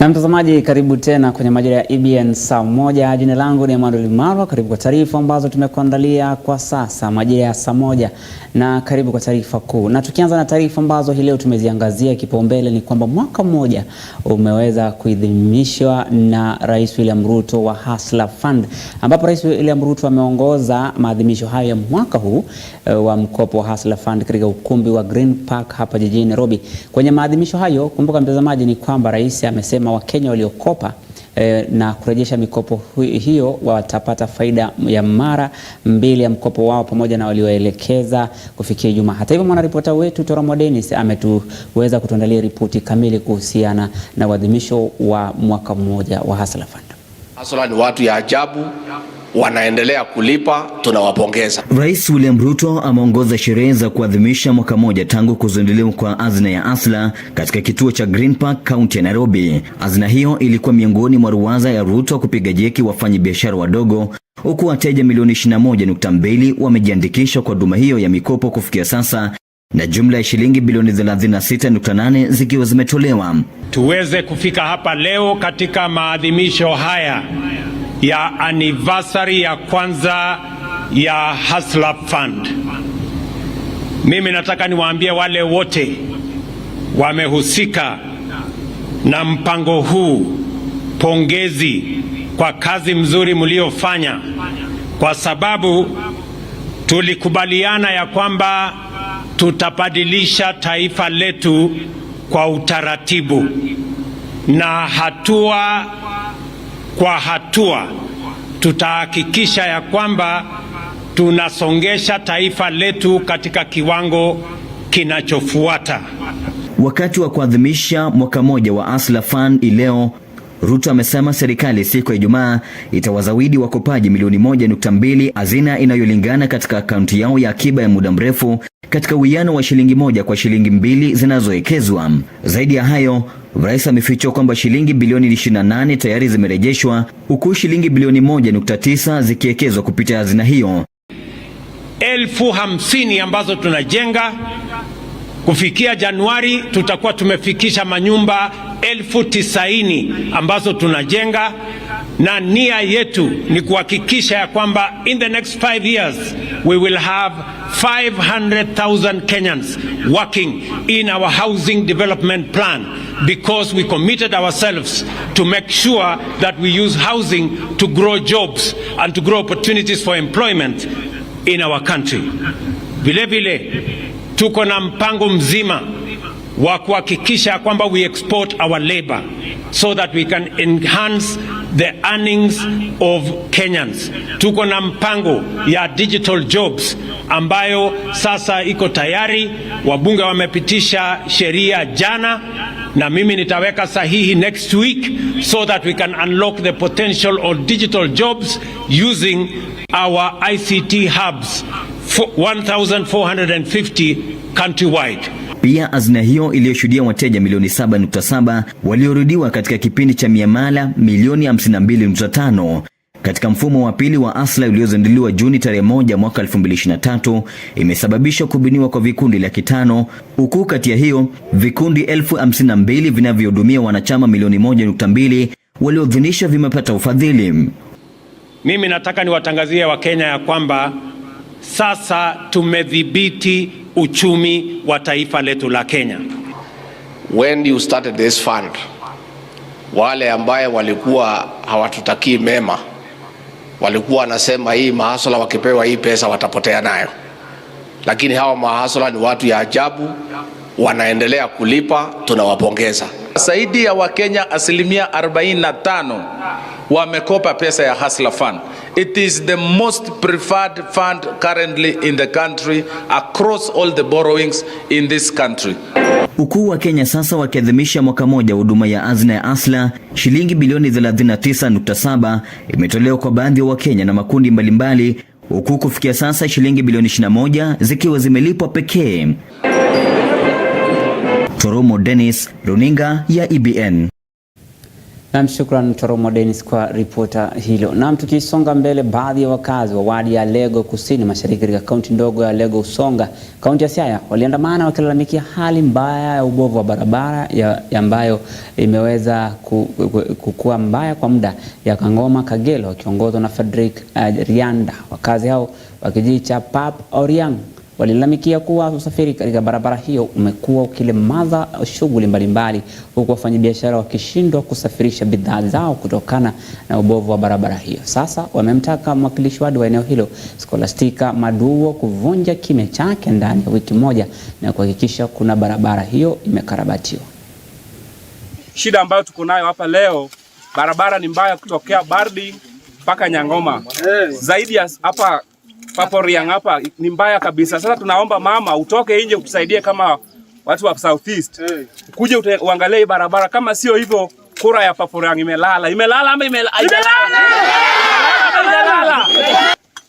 Na mtazamaji, karibu tena kwenye Majira ya EBN Saamoja. Jina langu ni Mwaka. Karibu kwa taarifa ambazo tumekuandalia kwa sasa, Majira ya Saamoja, na karibu kwa taarifa kuu. Na tukianza na taarifa ambazo hii leo tumeziangazia, kipaumbele ni kwamba mwaka mmoja umeweza kuidhinishwa na Rais William Ruto wa Hustler Fund, ambapo Rais William Ruto ameongoza maadhimisho hayo ya mwaka huu wa mkopo wa Hustler Fund katika ukumbi wa Green Park hapa jijini Nairobi. Kwenye maadhimisho hayo, kumbuka mtazamaji, ni kwamba rais amesema Wakenya waliokopa na kurejesha mikopo hiyo watapata faida ya mara 2 ya mkopo wao pamoja na walioelekeza kufikia Ijumaa. Hata hivyo, mwanaripota wetu Dennis ametuweza kutuandalia ripoti kamili kuhusiana na uadhimisho wa mwaka mmoja wa Hustler Fund. Hustler ni watu ya ajabu, wanaendelea kulipa, tunawapongeza. Rais William Ruto ameongoza sherehe za kuadhimisha mwaka mmoja tangu kuzinduliwa kwa hazina ya Hustler katika kituo cha Green Park, kaunti ya Nairobi. Hazina hiyo ilikuwa miongoni mwa ruwaza ya Ruto kupiga jeki wafanyabiashara wadogo, huku wateja milioni 21.2 wamejiandikisha kwa huduma hiyo ya mikopo kufikia sasa, na jumla ya shilingi bilioni 36.8 zikiwa zimetolewa. Tuweze kufika hapa leo katika maadhimisho haya ya anniversary ya kwanza ya Hustler Fund. Mimi nataka niwaambie wale wote wamehusika na mpango huu, pongezi kwa kazi mzuri mliofanya, kwa sababu tulikubaliana ya kwamba tutabadilisha taifa letu kwa utaratibu na hatua kwa hatua tutahakikisha ya kwamba tunasongesha taifa letu katika kiwango kinachofuata. Wakati wa kuadhimisha mwaka mmoja wa Hustler Fund leo, Ruto amesema serikali siku ya Ijumaa itawazawidi wakopaji milioni 1.2, hazina inayolingana katika akaunti yao ya akiba ya muda mrefu katika uwiano wa shilingi 1 kwa shilingi 2 zinazowekezwa. Zaidi ya hayo, rais amefichua kwamba shilingi bilioni 28 tayari zimerejeshwa, huku shilingi bilioni 1.9 zikiwekezwa kupitia hazina hiyo. 50,000 ambazo tunajenga kufikia Januari, tutakuwa tumefikisha manyumba 90,000 ambazo tunajenga, na nia yetu ni kuhakikisha ya kwamba in the next 5 years we will have 500,000 Kenyans working in our housing development plan, because we committed ourselves to make sure that we use housing to grow jobs and to grow opportunities for employment in our country. Vile vile tuko na mpango mzima wa kuhakikisha kwamba we export our labor so that we can enhance the earnings of Kenyans. Tuko na mpango ya digital jobs ambayo sasa iko tayari. Wabunge wamepitisha sheria jana, na mimi nitaweka sahihi next week so that we can unlock the potential of digital jobs using our ICT hubs, 1,450 countrywide. Pia hazina hiyo iliyoshuhudia wateja milioni 7.7 waliorudiwa katika kipindi cha miamala milioni 52.5 katika mfumo wa pili wa Hustler uliozinduliwa Juni tarehe 1 mwaka 2023, imesababisha kubuniwa kwa vikundi 500, huku kati ya hiyo vikundi 52,000 vinavyohudumia wanachama milioni 1.2 walioidhinishwa vimepata ufadhili. Mimi nataka niwatangazie Wakenya ya kwamba sasa tumedhibiti uchumi wa taifa letu la Kenya. When you started this fund, wale ambaye walikuwa hawatutakii mema walikuwa wanasema hii mahasula wakipewa hii pesa watapotea nayo, lakini hawa mahasula ni watu ya ajabu, wanaendelea kulipa, tunawapongeza. Zaidi ya Wakenya 45% wamekopa pesa ya Hustler Fund. It is the most preferred fund currently in the country across all the borrowings in this country. Huku wa Kenya sasa wakiadhimisha mwaka mmoja huduma ya hazina ya Hustler, shilingi bilioni 39.7 imetolewa kwa baadhi ya Wakenya na makundi mbalimbali, huku kufikia sasa shilingi bilioni 21 zikiwa zimelipwa pekee. Dennis, runinga ya EBN. Na shukrani Toromo Dennis kwa ripota hilo. Na tukisonga mbele, baadhi ya wakazi wa wadi ya Lego Kusini Mashariki katika kaunti ndogo ya Lego Usonga, kaunti ya Siaya, waliandamana wakilalamikia hali mbaya ya ubovu wa barabara ambayo imeweza kukua mbaya kwa muda ya Kangoma Kagelo, wakiongozwa na Frederick Rianda. Wakazi hao wa kijiji cha Pap Oriang walilalamikia kuwa usafiri katika barabara hiyo umekuwa ukilemaza shughuli mbalimbali, huku wafanyabiashara wakishindwa kusafirisha bidhaa zao kutokana na ubovu wa barabara hiyo. Sasa wamemtaka mwakilishi wadi wa eneo hilo Scholastica Maduo kuvunja kimya chake ndani ya wiki moja na kuhakikisha kuna barabara hiyo imekarabatiwa. Shida ambayo tuko nayo hapa leo, barabara ni mbaya kutokea Bardi mpaka Nyangoma. Zaidi ya hapa Paporiang hapa ni mbaya kabisa. Sasa tunaomba mama utoke nje utusaidie kama watu wa Southeast. Kuje uangalie barabara, kama sio hivyo kura ya Paporiang imelala ama imelala.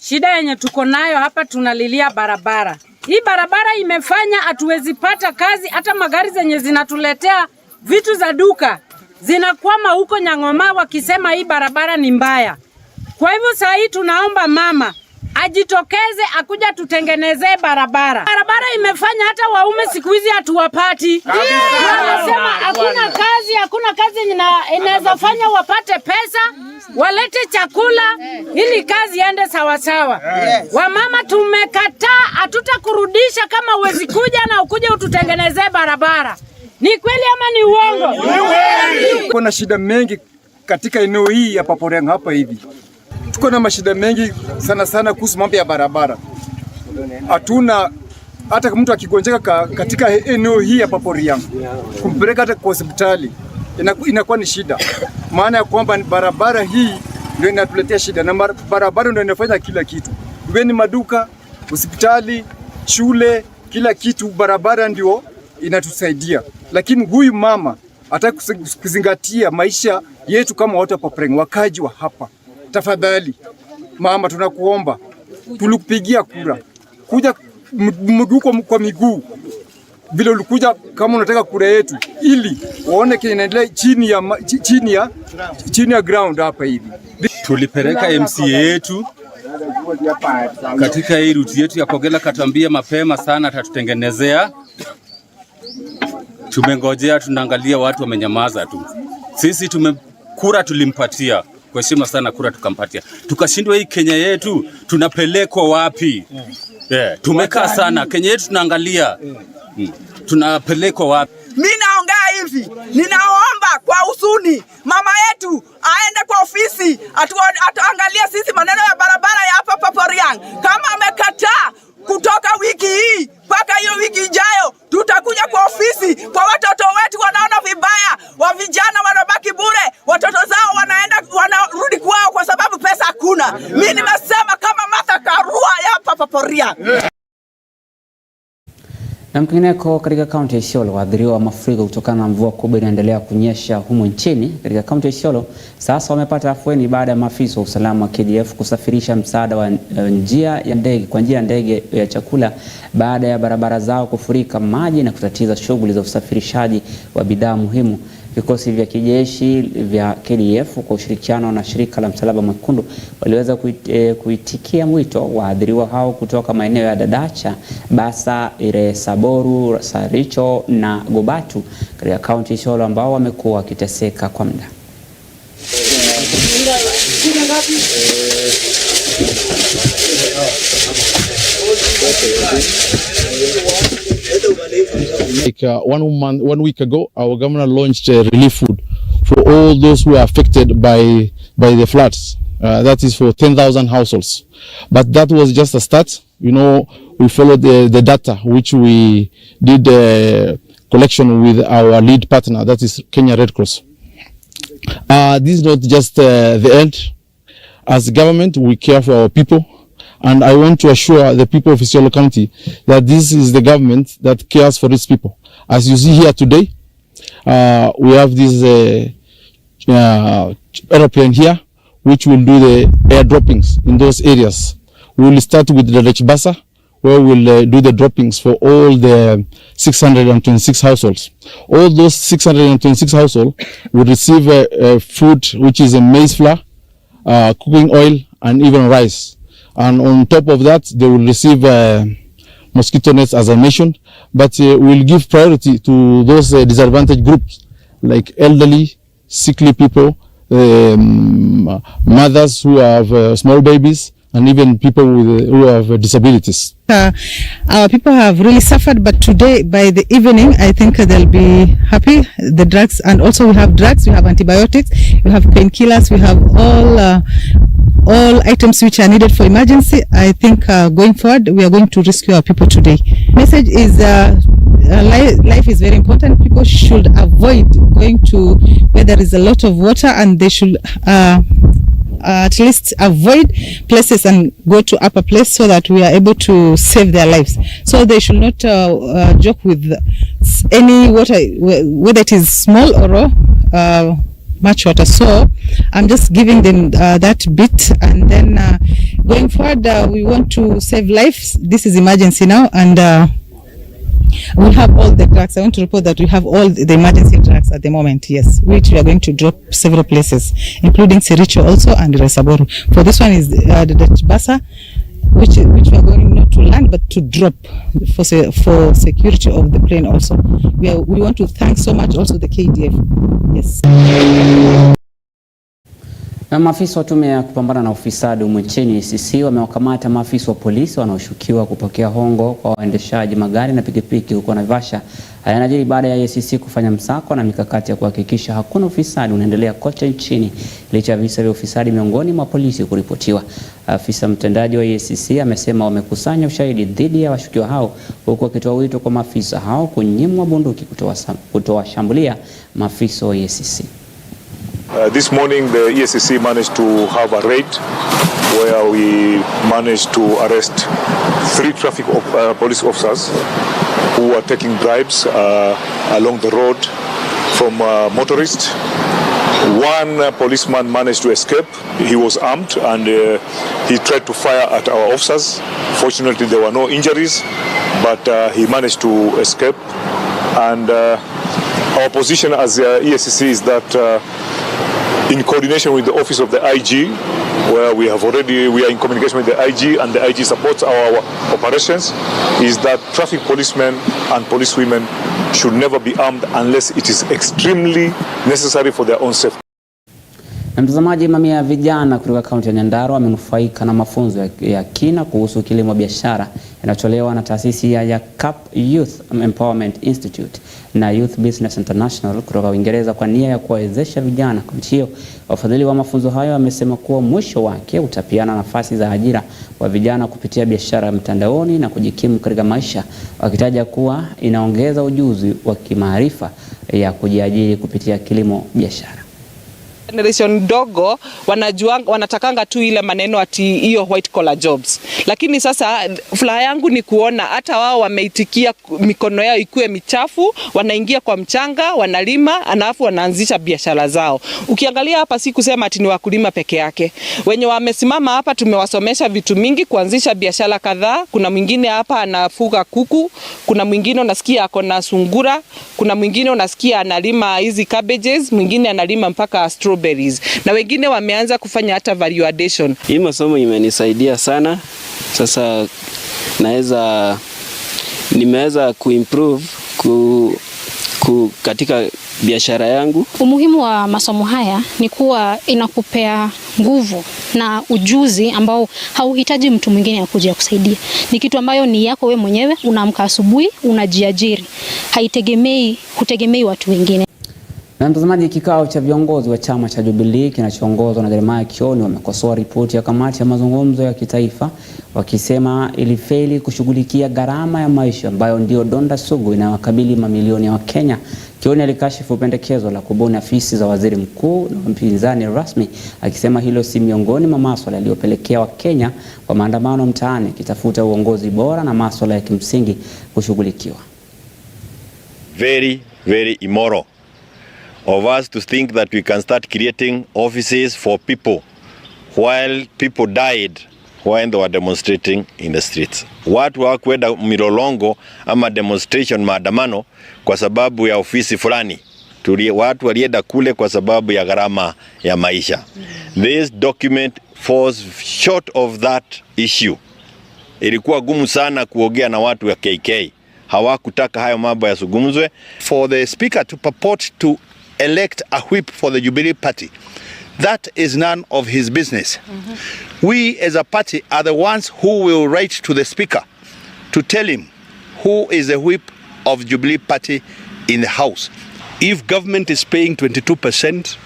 Shida yenye tuko nayo hapa, tunalilia barabara. Hii barabara imefanya hatuwezi pata kazi, hata magari zenye zinatuletea vitu za duka zinakwama huko Nyangoma wakisema hii barabara ni mbaya. Kwa hivyo saa hii tunaomba mama ajitokeze akuja tutengenezee barabara. Barabara imefanya hata waume siku hizi hatuwapati. Wanasema hakuna kazi inaweza fanya wapate pesa, walete chakula ili kazi iende sawa sawa. Wamama tumekataa, hatutakurudisha kama uwezi kuja na ukuje ututengenezee barabara. Ni kweli ama ni uongo? Kuna shida mengi katika eneo hii ya Paporiang hapa hivi. Tuko na mashida mengi sana kuhusu mambo ya barabara. Hatuna hata mtu akigonjeka katika eneo hii ya Paporiang kumpeleka hata kwa hospitali inakuwa ni shida. Maana ya kwamba barabara hii ndio inatuletea shida, na barabara ndio inafanya kila kitu. Iwe ni maduka, hospitali, shule, kila kitu barabara ndio inatusaidia. Lakini huyu mama hataki kuzingatia maisha yetu kama watu wa Paporiang, wakaji wa hapa. Tafadhali mama, tunakuomba, tulikupigia kura, kuja mguu kwa miguu vile ulikuja, kama unataka kura yetu, ili waone kinaendelea chini ya ground hapa hivi. Tulipeleka MCA yetu katika hii ruti yetu ya Kogela, katambia mapema sana atatutengenezea. Tumengojea, tunaangalia, watu wamenyamaza tu. Sisi kura tulimpatia kwa heshima sana, kura tukampatia, tukashindwa. Hii Kenya yetu tunapelekwa wapi? Tumekaa sana, Kenya yetu tunaangalia, tunapelekwa wapi? Mimi naongea hivi, ninaomba kwa usuni mama yetu aende kwa ofisi atuangalie sisi maneno ya barabara ya hapa Paporiang. Kama amekataa kutoka wiki hii mpaka hiyo wiki ijayo, tutakuja kwa ofisi. Kwa watoto wetu wanaona vibaya, wa vijana wanabaki bure, watoto zao wanarudi kwao kwa sababu pesa hakuna. Mimi nimesema kama Martha Karua ya hapa Paporiang. Na mkineko katika kaunti ya Isiolo, waathiriwa wa mafuriko kutokana na mvua kubwa inaendelea kunyesha humu nchini katika kaunti ya Isiolo sasa wamepata afueni baada ya maafisa wa usalama wa KDF kusafirisha msaada wa njia ya ndege ya chakula baada ya barabara zao kufurika maji na kutatiza shughuli za usafirishaji wa bidhaa muhimu. Vikosi vya kijeshi vya KDF kwa ushirikiano na shirika la Msalaba Mwekundu waliweza kuitikia mwito waathiriwa hao kutoka maeneo ya Dadacha, Basa, Iresaboru, Saricho na Gobatu katika kaunti ya Isiolo ambao wamekuwa wakiteseka kwa muda. Like one week ago, our governor launched relief food for all those who are affected by the floods. That is for 10,000 households. But that was just a start. You know, we followed the data which we did collection with our lead partner, that is Kenya Red Cross. This is not just the end. As a government, we care for our people. And I want to assure the people of Isiolo County that this is the government that cares for its people. As you see here today, we have this aeroplane here, which will do the air droppings in those areas. We will start with the Basa, where we'll do the droppings for all the 626 households. All those 626 households will receive food, which is a maize flour, cooking oil, and even rice. And on top of that, they will receive mosquito nets, as I mentioned. But we'll give priority to those disadvantaged groups, like elderly, sickly people, mothers who have small babies, and even people who have disabilities. Our people have really suffered, but today by the evening I think they'll be happy. The drugs, and also we have drugs, we have antibiotics, we have painkillers, we have all items which are needed for emergency. I think going forward we are going to rescue our people today. Message is life is very important. People should avoid going to where there is a lot of water, and they should at least avoid places and go to upper place so that we are able to save their lives. So they should not joke with any water, whether it is small or much water. So I'm just giving them that bit, and then going forward we want to save lives. This is emergency now, and we have all the drugs. I want to report that we have all the emergency drugs at the moment, yes, which we are going to drop several places, including Sericho also and Resaboru. For this one is the Basa, which we are going not to land but to drop for security of the plane also. We want to thank so much also the KDF. Yes. Na maafisa wa tume ya kupambana na ufisadi nchini EACC wamewakamata maafisa wa polisi wanaoshukiwa kupokea hongo kwa waendeshaji magari na pikipiki huko Naivasha. Haya yanajiri baada ya EACC kufanya msako na mikakati ya kuhakikisha hakuna ufisadi unaendelea kote nchini licha ya visa vya ufisadi miongoni mwa polisi kuripotiwa. Afisa mtendaji wa EACC amesema wamekusanya ushahidi dhidi ya washukiwa hao, huku wakitoa wito kwa maafisa hao kunyimwa bunduki kutowashambulia maafisa wa EACC. This morning the EACC managed to have a raid where we managed to arrest 3 traffic police officers who were taking bribes along the road from motorists. One policeman managed to escape. He was armed and he tried to fire at our officers. Fortunately there were no injuries, but he managed to escape. And our position as EACC is that in coordination with the office of the IG, where we are in communication with the IG and the IG supports our operations, is that traffic policemen and policewomen should never be armed unless it is extremely necessary for their own safety. Na mtazamaji, mamia ya vijana kutoka kaunti ya Nyandarua wamenufaika na mafunzo ya kina kuhusu kilimo biashara yanayotolewa na taasisi ya CAP Youth Empowerment Institute na Youth Business International kutoka Uingereza kwa nia ya kuwawezesha vijana kwa nchi hiyo. Wafadhili wa mafunzo hayo wamesema kuwa mwisho wake utapiana nafasi za ajira kwa vijana kupitia biashara mtandaoni na kujikimu katika maisha, wakitaja kuwa inaongeza ujuzi wa kimaarifa ya kujiajiri kupitia kilimo biashara. Generation dogo wanatakanga tu ile maneno ati hiyo white collar jobs, lakini sasa furaha yangu ni kuona hata wao wameitikia mikono yao ikuwe michafu, wanaingia kwa mchanga, wanalima, alafu wanaanzisha biashara zao. Ukiangalia hapa si kusema ati ni wakulima peke yake. Wenye wamesimama hapa tumewasomesha vitu mingi kuanzisha biashara kadhaa. Kuna mwingine hapa anafuga kuku, kuna mwingine unasikia ako na sungura, kuna mwingine unasikia analima hizi cabbages, mwingine analima mpaka strawberries, na wengine wameanza kufanya hata value addition. Hii masomo imenisaidia sana. Sasa nimeweza kuimprove katika biashara yangu. Umuhimu wa masomo haya ni kuwa inakupea nguvu na ujuzi ambao hauhitaji mtu mwingine akuje kusaidia. Ni kitu ambayo ni yako wewe mwenyewe, unaamka asubuhi, unajiajiri. Hutegemei watu wengine. Na mtazamaji, kikao cha viongozi wa chama cha Jubilee kinachoongozwa na Jeremiah Kioni wamekosoa ripoti ya kamati ya mazungumzo ya kitaifa, wakisema ilifeli kushughulikia gharama ya maisha ambayo ndio donda sugu inayowakabili mamilioni ya Wakenya. Kioni alikashifu pendekezo la kubuni afisi za waziri mkuu na mpinzani rasmi, akisema hilo si miongoni mwa masuala yaliyopelekea Wakenya kwa maandamano mtaani kitafuta uongozi bora na masuala ya kimsingi kushughulikiwa. Very, very immoral of us to think that we can start creating offices for people while people died when they were demonstrating in the streets. Watu hawakwenda milolongo ama demonstration maandamano kwa sababu ya ofisi fulani. Watu walienda kule kwa sababu ya gharama ya maisha. This document falls short of that issue. Ilikuwa gumu sana kuongea na watu ya KK. Hawakutaka hayo mambo yasugumzwe. For the speaker to purport to elect a whip for the Jubilee Party, that is none of his business. We as a party are the ones who will write to the speaker to tell him who is the whip of Jubilee Party in the house. If government is paying 22%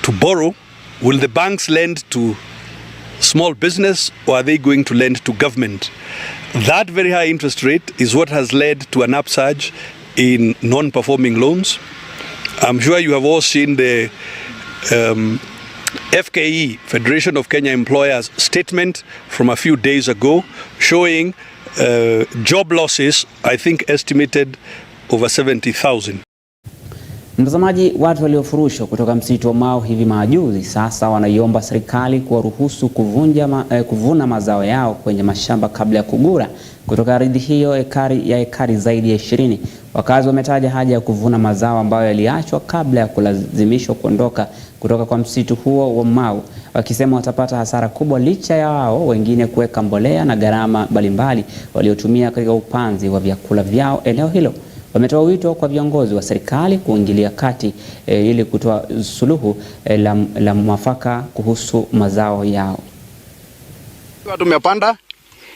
to borrow, will the banks lend to small business, or are they going to lend to government? That very high interest rate is what has led to an upsurge in non-performing loans. I'm sure you have all seen the FKE, Federation of Kenya Employers, statement from a few days ago showing job losses, I think estimated over 70,000. Mtazamaji, watu waliofurushwa kutoka msitu wa Mau hivi majuzi sasa wanaiomba serikali kuwaruhusu kuvuna mazao yao kwenye mashamba kabla ya kugura kutoka ardhi hiyo ekari zaidi ya 20. Wakazi wametaja haja ya kuvuna mazao ambayo yaliachwa kabla ya kulazimishwa kuondoka kutoka kwa msitu huo wa Mau, wakisema watapata hasara kubwa licha ya wao wengine kuweka mbolea na gharama mbalimbali waliotumia katika upanzi wa vyakula vyao eneo hilo. Wametoa wito kwa viongozi wa serikali kuingilia kati ili kutoa suluhu la mwafaka kuhusu mazao yao. Tumepanda,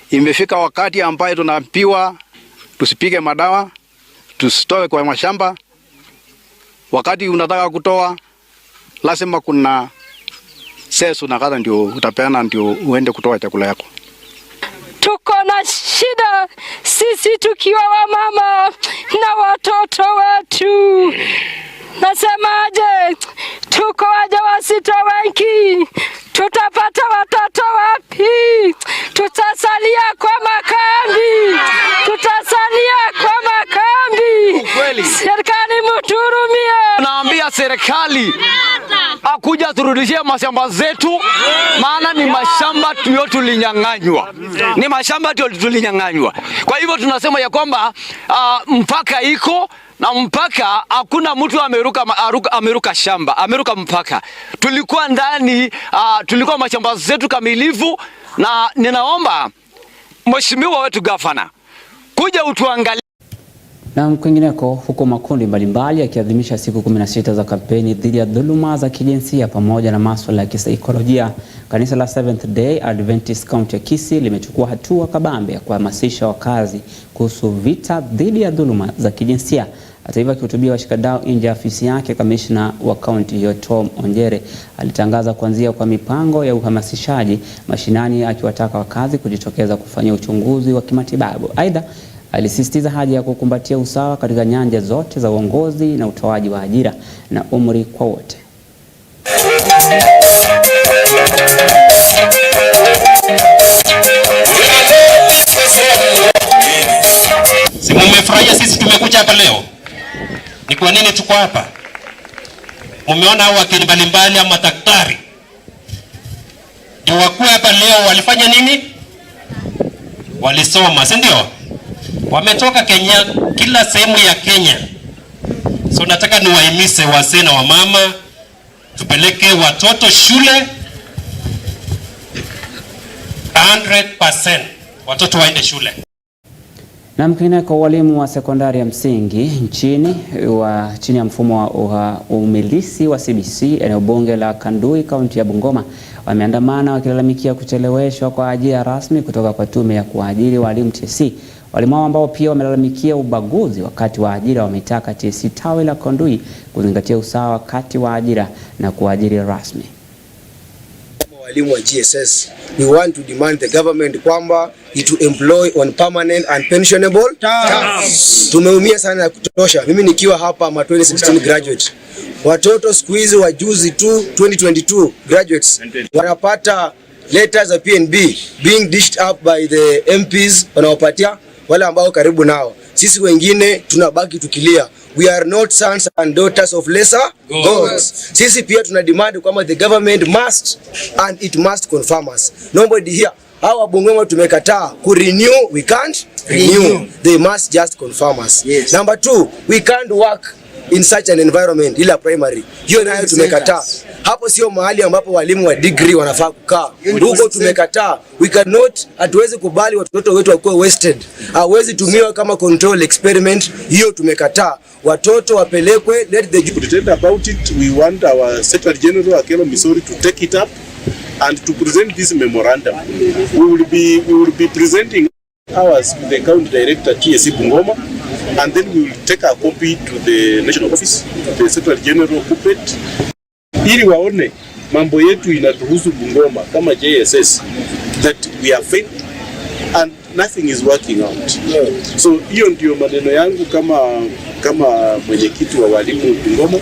imefika wakati ambaye tunaambiwa tusipige madawa, tusitoe kwa mashamba. Wakati unataka kutoa, lazima kuna sesu unakata ndio utapeana ndio uende kutoa chakula yako. Tuko na shida sisi tukiwa wamama na watoto wetu. Nasemaje, tuko wajawazito wengi, tutapata watoto wapi? Tutasalia kwa makambi, Serikali mturumie. Naambia serikali akuja turudishie mashamba zetu, maana ni mashamba tulinyang'anywa. Ni mashamba tulinyang'anywa. Kwa hivyo tunasema ya kwamba mpaka iko na mpaka hakuna mtu ameruka shamba, ameruka mpaka. Tulikuwa ndani, tulikuwa mashamba zetu kamilifu, na ninaomba mheshimiwa wetu gavana kuja utuangalie. Na kwingineko, huko makundi mbalimbali yakiadhimisha siku 16 za kampeni dhidi ya dhuluma za kijinsia pamoja na masuala ya kisaikolojia, kanisa la Seventh Day Adventist County ya Kisii limechukua hatua kabambe ya kuhamasisha wakazi kuhusu vita dhidi ya dhuluma za kijinsia. Hata hivyo, akihutubia washikadau nje ya afisi yake, kamishna wa kaunti hiyo Tom Onjere alitangaza kuanzia kwa mipango ya uhamasishaji mashinani, akiwataka wakazi kujitokeza kufanya uchunguzi wa kimatibabu. Aidha, alisisitiza haja ya kukumbatia usawa katika nyanja zote za uongozi na utoaji wa ajira na umri kwa wote. Si mmefurahia sisi tumekuja hapa leo? Ni kwa nini tuko hapa? Mumeona hao wakili mbalimbali ama daktari ndio wakuwa hapa leo, walifanya nini? Walisoma, si ndio? Wametoka Kenya, kila sehemu ya Kenya. So nataka niwahimize wazee na wamama, tupeleke watoto shule 100%. Watoto waende shule. Na mkwineko, walimu wa sekondari ya msingi nchini chini ya mfumo wa umilisi wa CBC eneo bunge la Kandui, kaunti ya Bungoma, wameandamana wakilalamikia kucheleweshwa kwa ajira rasmi kutoka kwa tume ya kuajiri walimu TSC. Walimu ambao pia wamelalamikia ubaguzi wakati wa ajira, wametaka TSC tawi la Kandui kuzingatia usawa kati wa ajira na kuajiri rasmi. Walimu wa GSS, we want to demand the government kwamba to employ on permanent and pensionable terms. Tumeumia sana ya kutosha. Mimi nikiwa hapa ma 2016 graduate. Watoto siku hizi wa juzi tu 2022 graduates wanapata letters za PNB being dished up by the MPs, wanawapatia wale ambao karibu nao. Sisi wengine tunabaki tukilia. We are not sons and daughters of lesser gods. Sisi pia tuna demand kwamba the government must and it must confirm us. Nobody here Hawa Bungoma tumekataa ku renew, we can't renew. They must just confirm us. Yes. Number 2, we can't work in such an environment ila primary. Hiyo nayo tumekataa. Hapo sio mahali ambapo walimu wa degree wanafaa kukaa. Huko tumekataa. We cannot, hatuwezi kubali watoto wetu wakuwe wasted. Hawezi tumiwa kama control experiment. Hiyo tumekataa. Watoto wapelekwe, let the pretend about it. We want our Secretary General Akelo Misori to take it up and to present this memorandum. We will be presenting ours to the county director TSC Bungoma, and then we will take a copy to the national office, to the Secretary General Kupet, ili waone mambo yetu inatuhusu Bungoma kama JSS, that we are failed and nothing is working out. So hiyo ndio maneno yangu kama mwenyekiti wa walimu Bungoma,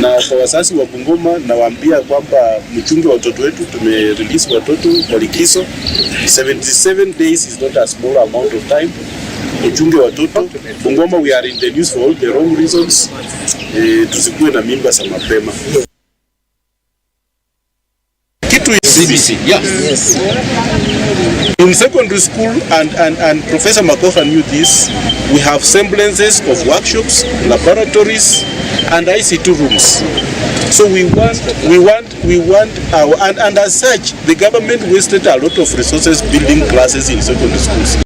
na kwa wazazi wa Bungoma nawaambia kwamba mchunge watoto wetu. Tumerelease watoto kwa likizo. 77 days is not a small amount of time. Mchunge watoto Bungoma, we are in the news for all the wrong reasons. Tusikue na mimba za mapema. CBC. Yes. In secondary school, and Professor Makofa knew this, we have semblances of workshops, laboratories, and ICT rooms. So we want our, and as such, the government wasted a lot of resources building classes in secondary schools.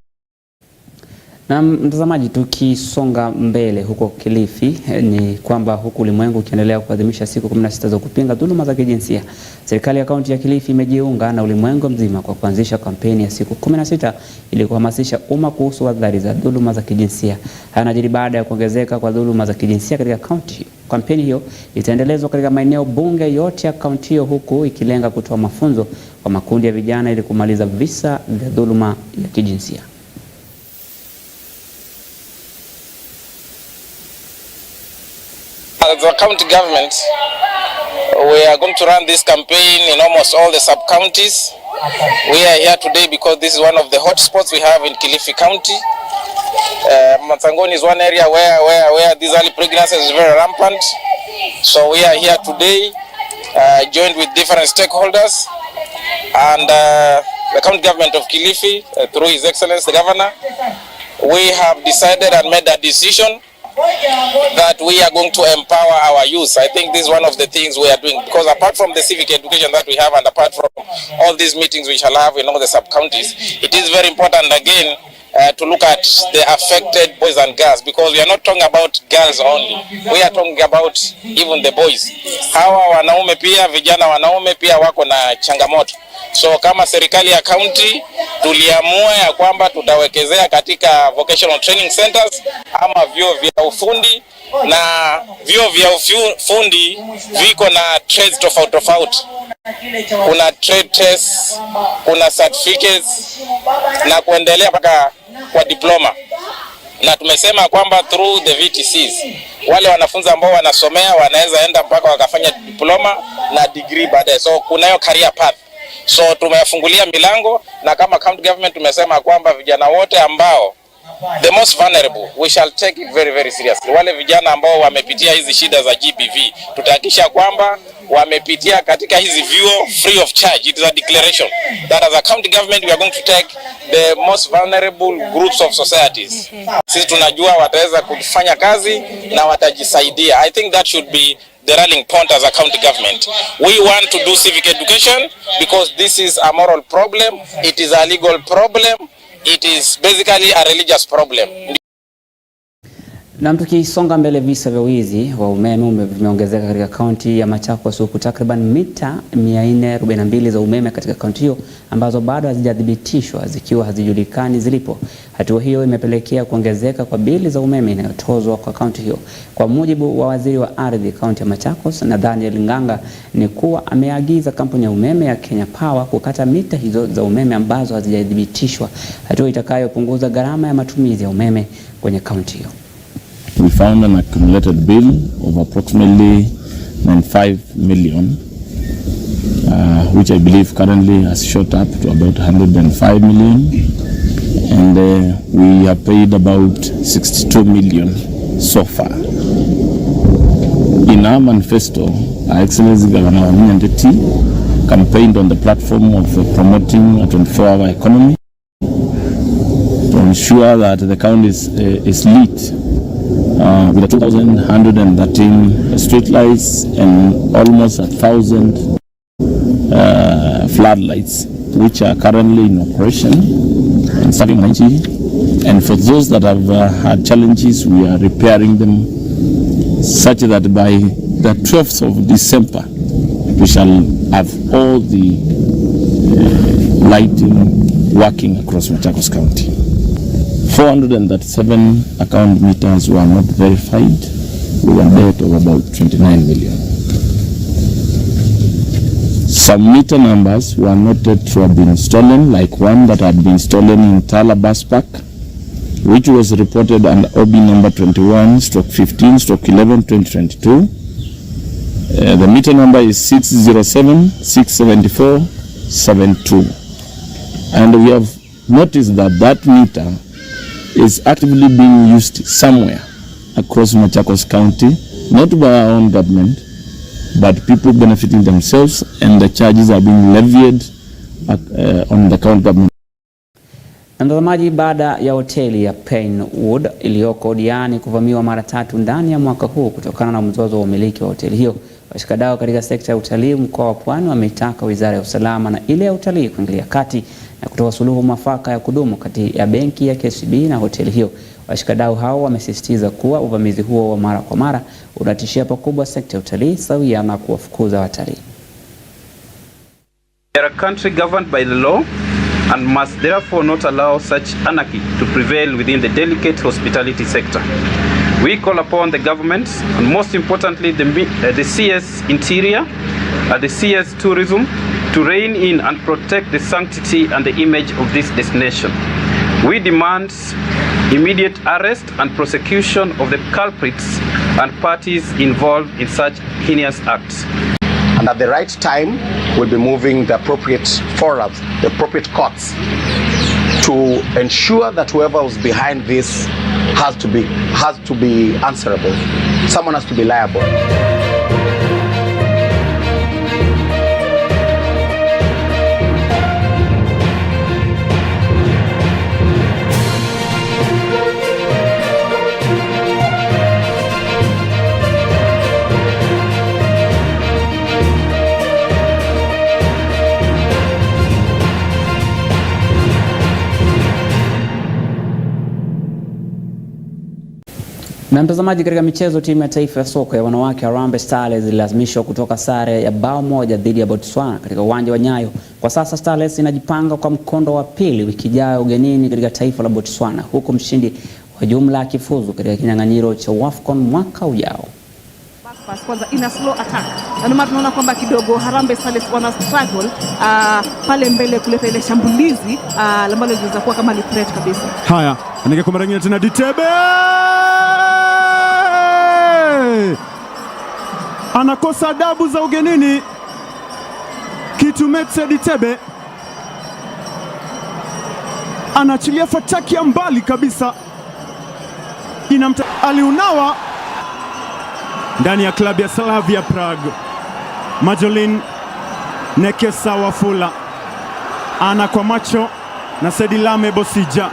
Na mtazamaji, tukisonga mbele huko Kilifi, ni kwamba huku ulimwengu ukiendelea kuadhimisha siku 16 za kupinga dhuluma za kijinsia, serikali ya kaunti ya Kilifi imejiunga na ulimwengu mzima kwa kuanzisha kampeni ya siku 16 ili kuhamasisha umma kuhusu athari za dhuluma za kijinsia. Haya yanajiri baada ya kuongezeka kwa dhuluma za kijinsia katika kaunti. Kampeni hiyo itaendelezwa katika maeneo bunge yote ya kaunti hiyo, huku ikilenga kutoa mafunzo kwa makundi ya vijana ili kumaliza visa vya dhuluma ya kijinsia. As the county government, we are going to run this campaign in almost all the sub-counties. We are here today because this is one of the hot spots we have in Kilifi County. Matangoni is one area where these early pregnancies is very rampant. So we are here today, joined with different stakeholders, and the county government of Kilifi, through His Excellency the Governor, we have decided and made a decision that we are going to empower our youth. I think this is one of the things we are doing, because apart from the civic education that we have and apart from all these meetings we shall have in all the sub-counties, it is very important again to look at the affected boys and girls, because we are not talking about girls only. We are talking about even the boys. Hawa wanaume pia, vijana wanaume pia wako na changamoto. So kama serikali ya county tuliamua ya kwamba tutawekezea katika vocational training centers ama vyuo vya ufundi, na vyuo vya ufundi viko na trades tofauti. Kuna trade tests, kuna certificates na kuendelea mpaka kwa diploma. Na tumesema kwamba through the VTCs wale wanafunzi ambao wanasomea wanaweza enda mpaka wakafanya diploma na degree baadaye. So kunayo career path. So tumefungulia milango, na kama county government tumesema kwamba vijana wote ambao the most vulnerable, we shall take it very very seriously. Wale vijana ambao wamepitia hizi shida za GBV, tutahakikisha kwamba wamepitia katika hizi vyuo free of charge. It is a declaration that as a county government we are going to take the most vulnerable groups of societies. Sisi tunajua wataweza kufanya kazi na watajisaidia. I think that should be the rallying point as a county government. We want to do civic education because this is a moral problem, it is a legal problem, it is basically a religious problem. Na tukisonga mbele, visa vya wizi wa umeme vimeongezeka katika kaunti ya Machakos, huku takriban mita 442 za umeme katika kaunti hiyo ambazo bado hazijathibitishwa zikiwa hazijulikani zilipo. Hatua hiyo imepelekea kuongezeka kwa bili za umeme inayotozwa kwa kaunti hiyo. Kwa mujibu wa waziri wa ardhi kaunti ya Machakos na Daniel Nganga, ni kuwa ameagiza kampuni ya umeme ya Kenya Power kukata mita hizo za umeme ambazo hazijathibitishwa, hatua itakayopunguza gharama ya matumizi ya umeme kwenye kaunti hiyo. We found an accumulated bill of approximately 95 million, which I believe currently has shot up to about 105 million, and we have paid about 62 million so far. In our manifesto, Our Excellency Governor Mwaka campaigned on the platform of promoting a 24-hour economy to ensure that the county is lit with 2,113 street lights and almost 1,000 floodlights, which are currently in operation and serving wananchi. And for those that have had challenges, we are repairing them such that by the 12th of December, we shall have all the lighting working across Machakos County. 437 account meters were not verified with a debt of about 29 million. Some meter numbers were noted to have been stolen, like one that had been stolen in Tala Bus Park, which was reported under OB number 21/15/11/2022. The meter number is 607-674-72. And we have noticed that that meter is actively being used somewhere across Machakos County, not by our own government, but people benefiting themselves, and the charges are being levied on the county government. Mtazamaji, baada ya hoteli ya Pinewood iliyoko Diani kuvamiwa mara 3 ndani ya mwaka huu kutokana na mzozo wa umiliki wa hoteli hiyo, washikadau katika sekta ya utalii mkoa wa Pwani wameitaka Wizara ya Usalama na ile ya utalii kuingilia kati na kutoa suluhu mwafaka ya kudumu kati ya benki ya KCB na hoteli hiyo. Washikadau hao wamesisitiza kuwa uvamizi huo wa mara kwa mara unatishia pakubwa sekta ya utalii sawia na kuwafukuza watalii. We are a country governed by the law and must therefore not allow such anarchy to prevail within the delicate hospitality sector. We call upon the government, and most importantly the CS Interior and the CS Tourism, to rein in and protect the sanctity and the image of this destination. We demand immediate arrest and prosecution of the culprits and parties involved in such heinous acts. And at the right time, we'll be moving the appropriate forums, the appropriate courts, to ensure that whoever was behind this has to be answerable. Someone has to be liable. Na mtazamaji, katika michezo, timu ya taifa ya soka ya wanawake Harambee Starlets ililazimishwa kutoka sare ya bao moja dhidi ya Botswana katika uwanja wa Nyayo. Kwa sasa Starlets inajipanga kwa mkondo wa pili wiki ijayo ugenini katika taifa la Botswana, huku mshindi wa jumla akifuzu katika kinyang'anyiro cha AFCON mwaka ujao. Kwanza ina slow attack. Na ndio maana tunaona kwamba kidogo Harambee Starlets wana struggle pale mbele kuleta ile shambulizi ambalo linaweza kuwa kama ni threat kabisa. Haya, anaingia kwa mara nyingine tena Ditebe. Anakosa adabu za ugenini. Kitumetse Ditebe anaachilia fataki ya mbali kabisa, aliunawa ndani ya klabu ya Slavia Prague. Majolin Nekesa Wafula ana kwa macho na Sedilame Bosija.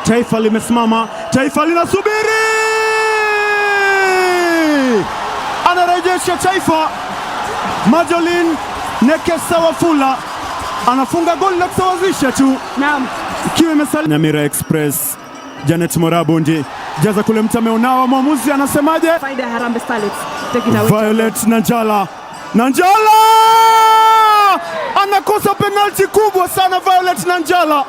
Taifa limesimama, taifa linasubiri. Anarejesha taifa. Majolin Nekesa Wafula anafunga goli la kusawazisha tu. Naam. Ikiwa imesalia Namira Express. Janet Morabundi jaza kule mtameonawa, mwamuzi anasemaje? Faida ya Harambee Starlets. Violet Nanjala anakosa penalti kubwa sana. Violet Nanjala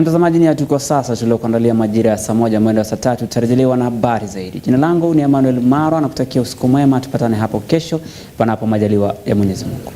mtazamaji, ni hatuko sasa tuliokuandalia majira ya saa moja mwendo wa saa 3 tutarejelewa na habari zaidi. Jina langu ni Emmanuel Maro na kutakia usiku mwema, tupatane hapo kesho panapo majaliwa ya Mwenyezi Mungu.